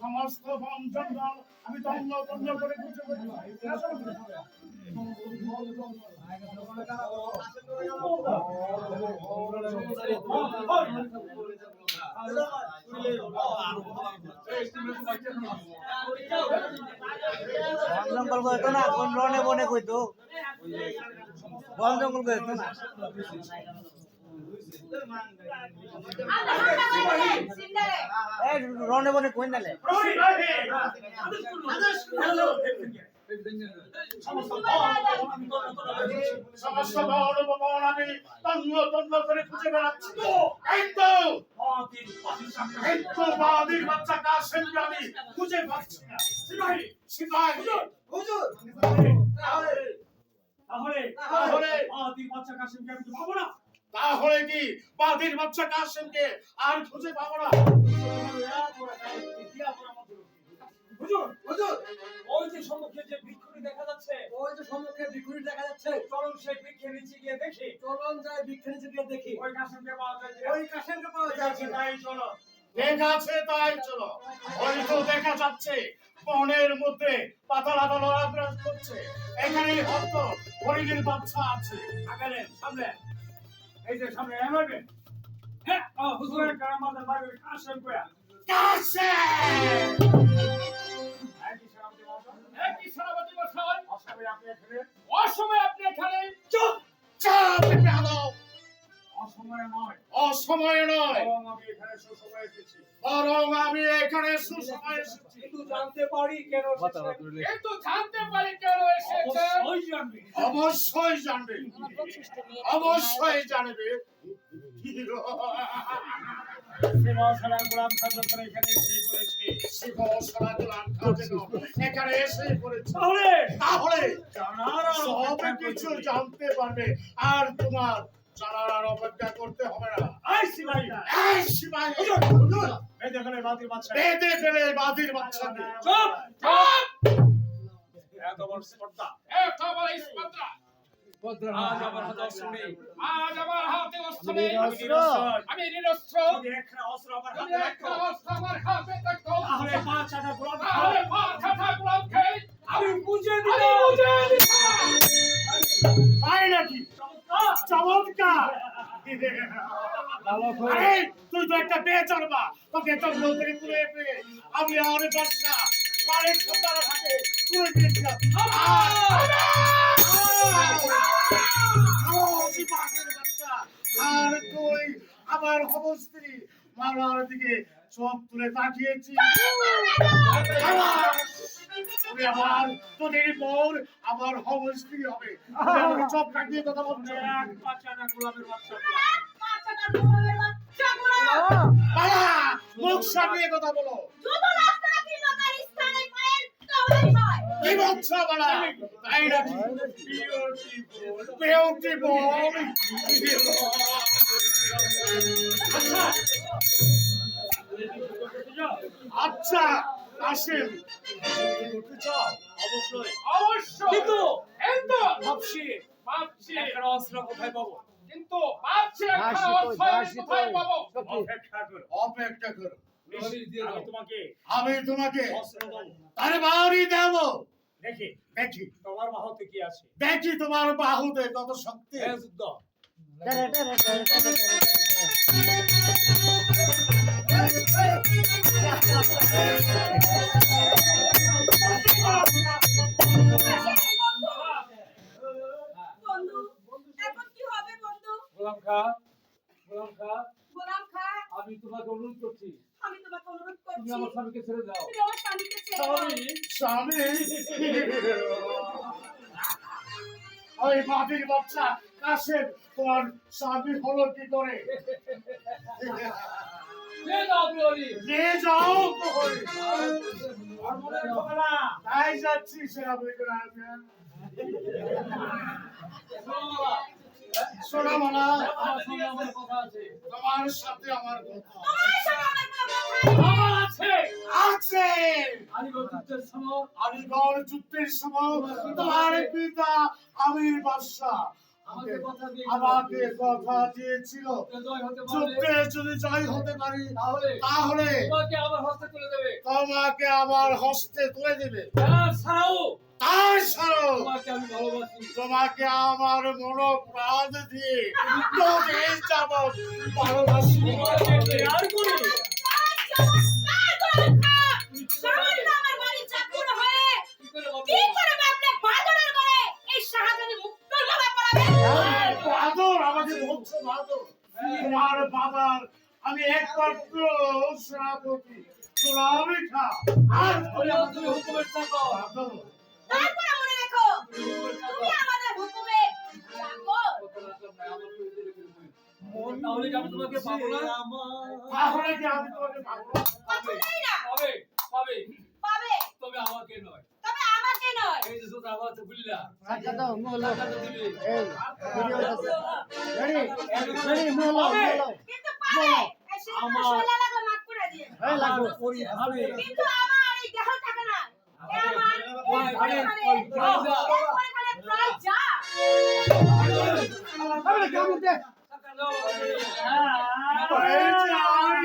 সমস্ত বন জঙ্গল আমি তন্ন তন্ন করে খুঁজে বেড়াই। বন জঙ্গল কইতো না, কোন রনে বনে কইতো, বন জঙ্গল কইতো না। এই রনে বনে কই নালে সমস্ত বন বন আমি তন্ন তন্ন করে খুঁজে বেড়াচ্ছি। এই তো বাদির বাচ্চা কাসেমকে আমি খুঁজে পাচ্ছি না। সিপাহী সিপাহী হুজুর, তাহলে বাদির বাচ্চা কাসেমকে আমি পাবো না। তাহলে কি বাদির বাচ্চা কাসেমকে আর খুঁজে পাবো না? হুজুর হুজুর, ওই যে সম্মুখে যে বৃক্ষটি দেখা যাচ্ছে, চলুন সেই বৃক্ষের নিচে গিয়ে দেখি। ওই কাসেমকে পাওয়া যায় কিনা? তাই চলো। ঠিক আছে, তাই চলো। ওই তো দেখা যাচ্ছে বনের মধ্যে পাতালা দলরাজ করছে। এখানেই হয়তো হরিণের বাচ্চা আছে। আগালে সামনে, এই যে সামনে এমন হ্যাঁ হুজুরের কারামাদের বাড়ি কাসেম কয়া। কাসেম! একই সেনাপতি মশাই, অসময়ে আপনি এখানে। চুপ চাপ পেলো। অসময়ে নয়, অসময়ে নয়, বরং আমি এখানে সুসময়ে এসেছি। বরং আমি এখানে সুসময়ে এসেছি। কিন্তু জানতে পারি কেন এসেছেন। অবশ্যই জানবে। অবশ্যই জানবে, অবশ্যই জানবে। শিবসারা গোলাম খাজর এখানে এসে পড়েছে। শিবসারা গোলাম খাজর এখানে এসে পড়েছে। তাহলে জানার সব কিছু জানতে পারবে, আর তোমার জানার আর অপেক্ষা করতে হবে না। এই সিপাহী, এই সিপাহী, বেঁধে ফেলে বাদির বাচ্চা। বেঁধে ফেলে বাদির বাচ্চাকে। চুপ চুপ! এত বড় স্পর্ধা, আজ আমার হাতে অস্ত্র নেই। আমি নিরস্ত্র। যদি একটা অস্ত্র আমার যদি হাতে একটা রাখতো, অস্ত্র আমার হাতে থাকতো, তাহলে পাঁচ আটা গোলাম তাহলে পাঁচ হাতে গোলাম খেয়ে আমি বুঝে আমি দিতাম। বুঝে দিতাম। তাই নাকি? চমৎকার! চমৎকার! আরে, তুই তো একটা বেচারবা। তোকে তো নদীর পুরে পেয়ে আমি আর বাচ্চা বাড়ির সন্তানের হাতে তুলে দিয়েছিলাম। আর তুই আমার অবস্ত্রী মারার দিকে চোখ তুলে তাকিয়েছি। তুই আমার তোদের বোন আমার অবস্ত্রী হবে। তুই আমাকে চোখ কাটিয়ে কথা বলছো। এক পাঁচ আটা গোলামের বাচ্চা। বাবা, মুখ সামনে কথা বলো। কি বলছো বাবা? তাই নাকি? বিউটিফুল। আচ্ছা কাসেম, করতে চাও? অবশ্যই অবশ্যই। কিন্তু কিন্তু ভাবছি ভাবছি, একটা অস্ত্র কোথায় পাবো। কিন্তু ভাবছি একটা অর্থ আমি কোথায় পাবো? অপেক্ষা করো, অপেক্ষা করো। আমি তোমাকে আমি তোমাকে অস্ত্র দেবো। তারে বাড়ি দেব। দেখি দেখি, তোমার বাহুতে কি আছে। দেখি তোমার বাহুতে কত শক্তি। এই যুদ্ধ। বন্ধু, এখন কি হবে বন্ধু? গোলাম খা, গোলাম খা, গোলাম খা, আমি তোমাকে অনুরোধ করছি, আমি তোমাকে অনুরোধ তুমি করছি, আমার স্বামীকে ছেড়ে দাও। তুমি আমার স্বামীকে ছেড়ে দাও। স্বামী, ওই মাটির বাচ্চা কাসেম তোমার স্বামী হলো কি করে? নিয়ে যাও বিহারী। নিয়ে যাও প্রহরী। আর মনে রেখো না, তাই যাচ্ছি সেনাপতি রাজা। সোনামালা, আমার সঙ্গে আমার কথা আছে। তোমার সাথে আমার কথা তোমার সাথে আমার কোনো কথা আছে। আছে। আলিগড় যুদ্ধের সময় আলিগড় যুদ্ধের সময় তোমার পিতা আমির বাদশা আমাকে কথা দিয়ে আমাকে কথা দিয়েছিল জয় হতে পারলে যুদ্ধে যদি জয় হতে পারি তাহলে তাহলে তোমাকে আমার হস্তে তুলে দেবে তোমাকে আমার হস্তে তুলে দেবে তাছাড়াও তাছাড়াও তোমাকে আমি ভালোবাসি তোমাকে আমার মন প্রাণ দিয়ে নদী যাব ভালোবাসি তোমাকে প্রেয়ার করি সামান্য আমার বাড়ি চাকর হয়ে কি করে বলবো? কি করে আপনি বাদরের ঘরে এই শাহজাদি মুক্ত গলা পড়াবেন বাদর আমাকে বলছো বাদর তোমার বাবার আমি একমাত্র সেনাপতি তোলামি খা আর বলে তুমি হুকুমের চাকর বাদর তারপরে মনে রাখো তুমি আমাদের হুকুমের চাকর তাহলে কি আমি তোমাকে পাবো না তাহলে কি আমি তোমাকে পাবো কখনোই না পাবে পাবে পাবে তবে আমাকে নয় তবে আমাকে নয় এই যে সুতা আমার বুল্লা টাকা দাও মোহলো টাকা দিবি এই ভিডিও আছে রেডি রেডি মোহলো মোহলো কিন্তু পাবে এই শোলা লাগলে মাফ করে দিয়ে এই লাগো করি ভাবে কিন্তু আমার এই দেহ থাকে না এ আমার প্রায় যা আরে কেমন দে টাকা দাও এই যে আই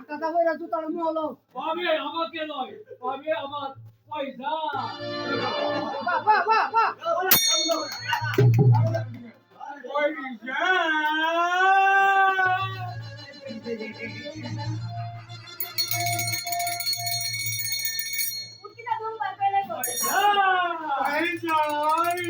টাকা কইরা জুতার মোহলো পাবে আমাকে নয় পাবে আমার পয়সা বাহ বাহ বাহ বাহ উঠিটা ঘুম পায় পেলে তো এই যে আই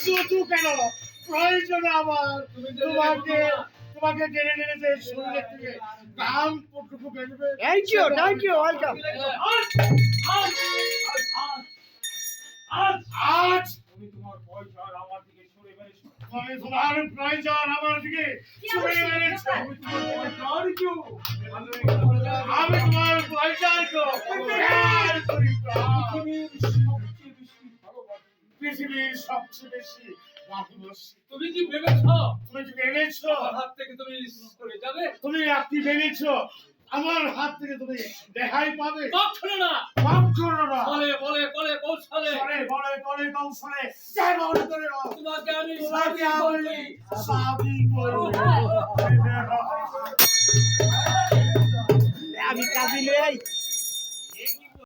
শুধু কেন প্রয়োজন আমার তোমাকে তোমাকে টেনে টেনে যে শরীরের থেকে কাম পটুকু বেরবে থ্যাংক ইউ ওয়েলকাম আজ তুমি তোমার পয়সা আর আমার দিকে সরে বেরিয়েছো তুমি তোমার প্রয়োজন আমার দিকে ছুড়ে মেরেছো আমি তোমার প্রয়োজন করি পৃথিবীর সবচেয়ে বেশি ভালোবাসি তুমি কি ভেবেছ তুমি কি ভেবেছো আমার হাত থেকে তুমি সরে যাবে তুমি আপনি ভেবেছো আমার হাত থেকে তুমি রেহাই পাবে কখনো না মাফ করো না বলে বলে বলে কৌশলে বলে বলে বলে কৌশলে যেমন করে হোক, তোমাকে আমি তোমাকে আমি শাদি করব আমি কাজে লই